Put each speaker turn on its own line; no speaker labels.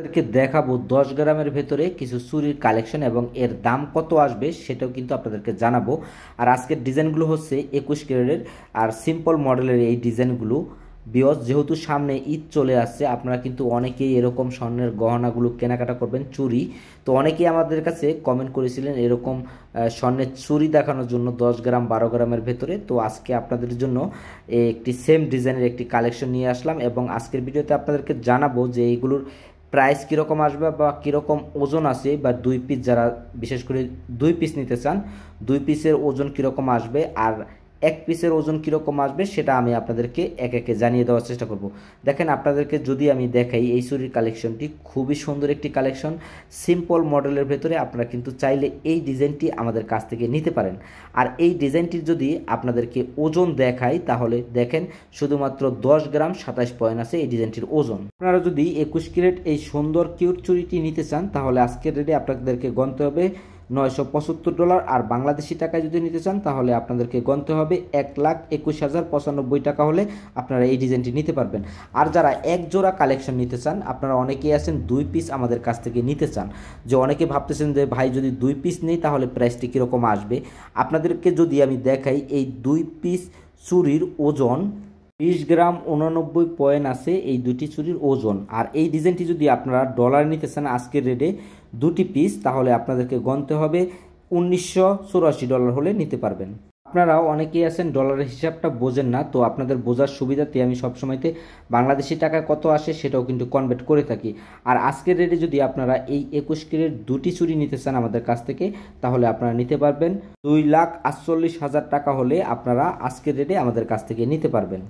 আপনাদেরকে দেখাবো 10 গ্রামের ভেতরে কিছু চুরির কালেকশন এবং এর দাম কত আসবে সেটাও কিন্তু আপনাদেরকে জানাবো। আর আজকের ডিজাইনগুলো হচ্ছে 21 ক্যারেটের আর সিম্পল মডেলের এই ডিজাইনগুলো। বিয়স যেহেতু সামনে ঈদ চলে আসছে, আপনারা কিন্তু অনেকেই এরকম স্বর্ণের গহনাগুলো কেনাকাটা করবেন, চুরি। তো অনেকেই আমাদের কাছে কমেন্ট করেছিলেন এরকম স্বর্ণের চুরি দেখানোর জন্য 10 গ্রাম 12 গ্রামের ভেতরে। তো আজকে আপনাদের জন্য একটি সেম ডিজাইনের একটি কালেকশন নিয়ে আসলাম এবং আজকের ভিডিওতে আপনাদেরকে জানাবো যে এইগুলোর প্রাইস কীরকম আসবে বা কীরকম ওজন আছে, বা 2 পিস যারা বিশেষ করে 2 পিস নিতে চান 2 পিসের ওজন কীরকম আসবে, আর 1 পিসের ওজন কীরকম আসবে সেটা আমি আপনাদেরকে এক একে জানিয়ে দেওয়ার চেষ্টা করব। দেখেন, আপনাদেরকে যদি আমি দেখাই এই চুরির কালেকশনটি খুবই সুন্দর একটি কালেকশন, সিম্পল মডেলের ভেতরে। আপনারা কিন্তু চাইলে এই ডিজাইনটি আমাদের কাছ থেকে নিতে পারেন। আর এই ডিজাইনটির যদি আপনাদেরকে ওজন দেখাই তাহলে দেখেন শুধুমাত্র 10 গ্রাম 27 পয়েন্ট আছে এই ডিজাইনটির ওজন। আপনারা যদি 21 ক্যারেট এই সুন্দর কিউট চুরিটি নিতে চান তাহলে আজকের রেটে আপনাদেরকে গণতে হবে $975। আর বাংলাদেশি টাকায় যদি নিতে চান তাহলে আপনাদেরকে গণতে হবে 1,21,095 টাকা হলে আপনারা এই ডিজাইনটি নিতে পারবেন। আর যারা এক জোড়া কালেকশন নিতে চান, আপনারা অনেকেই আছেন 2 পিস আমাদের কাছ থেকে নিতে চান, যে অনেকে ভাবতেছেন যে ভাই যদি 2 পিস নেই তাহলে প্রাইসটি কীরকম আসবে। আপনাদেরকে যদি আমি দেখাই এই 2 পিস চুরির ওজন 20 গ্রাম 89 পয়েন্ট আছে এই দুটি চুরির ওজন। আর এই ডিজাইনটি যদি আপনারা ডলার নিতে চান আজকের রেটে 2 পিস, তাহলে আপনাদেরকে গণতে হবে $1984 হলে নিতে পারবেন। আপনারা অনেকেই আছেন ডলারের হিসাবটা বোঝেন না, তো আপনাদের বোঝার সুবিধাতে আমি সবসময়তে বাংলাদেশি টাকায় কত আসে সেটাও কিন্তু কনভার্ট করে থাকি। আর আজকের রেটে যদি আপনারা এই 21 ক্যারেট দুটি চুরি নিতে চান আমাদের কাছ থেকে তাহলে আপনারা নিতে পারবেন 2,48,000 টাকা হলে আপনারা আজকের রেটে আমাদের কাছ থেকে নিতে পারবেন।